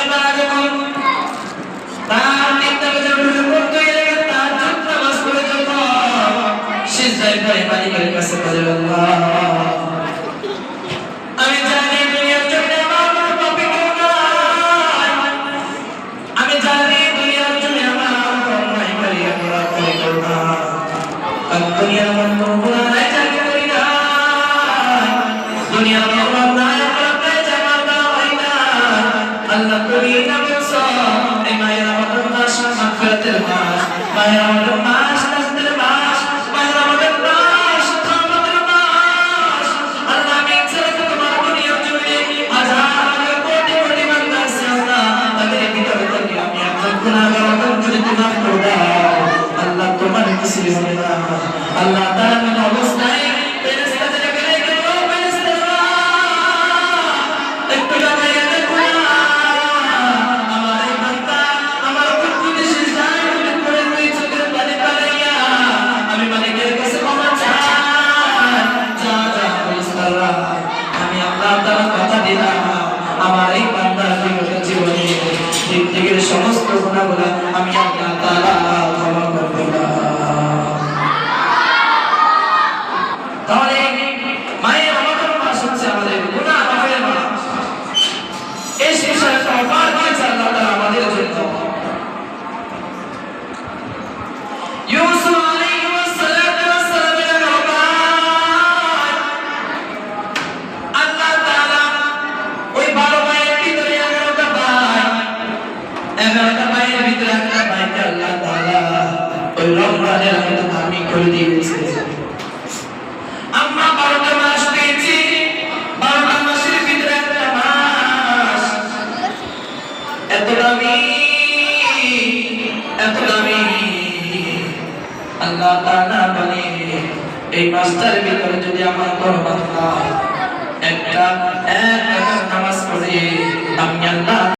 বান্দা যখন তার তিনটা বেজে করতে গেলে তার যত নামাজ পড়ে যখন সিজদায় পড়ে মালিকের কাছে বলে আল্লাহ আমি জানি দুনিয়ার জন্য আমার কোনো পাপী কেউ নাই, আমি জানি দুনিয়ার জন্য আমার কোনো অন্যায়কারী অপরাধকারী কেউ নাই, আমি দুনিয়ার মধ্যে কোনো গুনাহ নাই জানি করি না, দুনিয়ার অপরাধ নাই অপরাধ নাই জামার দেওয়া হয় না। আল্লাহ করি না বলছো এই মায়ের আমাদের মাস মাগফিরাতের মাস, মায়ের আমাদের মাস নাজতের মাস, মায়ের আমাদের মাস রহমতের মাস। আল্লাহ আমি ইচ্ছা তোমার দুনিয়ার জন্য হাজার কোটি কোটি বান্দা আছে আল্লাহ, তাদের ভিতরে থেকে আমি একজন গুনাহগার আমাকে যদি তুমি মাফ করে দাও আল্লাহ তোমার কিছু হবে না। আল্লাহ তাআলা কোন অবস্থায় ফেরেশতা থেকে গেলে গেল ফেরেশতা একটু দাঁড়িয়ে দেখো না আমার এই বান্দা আমার কুকুরে সিজদায় করে দুই চোখের পানি পালাইয়া আমি মালিকের কাছে ক্ষমা চাই, যা যা ফেরেশতারা আমি আল্লাহ তাআলা কথা দিলাম আমার এই বান্দার জীবনে দিক থেকে সমস্ত গুনাহগুলো আমি আল্লাহ তাআলা ক্ষমা করে দিলাম। তাহলে মায়ের আমাদের মাস হচ্ছে আমাদের গুনাহ মাফের মাস, এই বিষয়টা অপার দিয়েছে আল্লাহ তাআলা আমাদের জন্য। ইউসুফ আলাইহিস সালামের নবাব আল্লাহ তাআলা ওই 12 ভাইয়ের ভিতরে 11টা ভাই, 11টা ভাইয়ের ভিতরে একটা ভাইকে আল্লাহ তাআলা ওই রমজানের মতো দামি করে দিয়েছে। আমরা 12টা মাস পেয়েছি, 12টা মাসের ভিতরে একটা মাস এত দামি আল্লাহ তাআলা বলে এই মাসটার ভিতরে যদি আমার কোনো বান্দা একটা এক রাকাত নামাজ পড়ে আমি আল্লাহ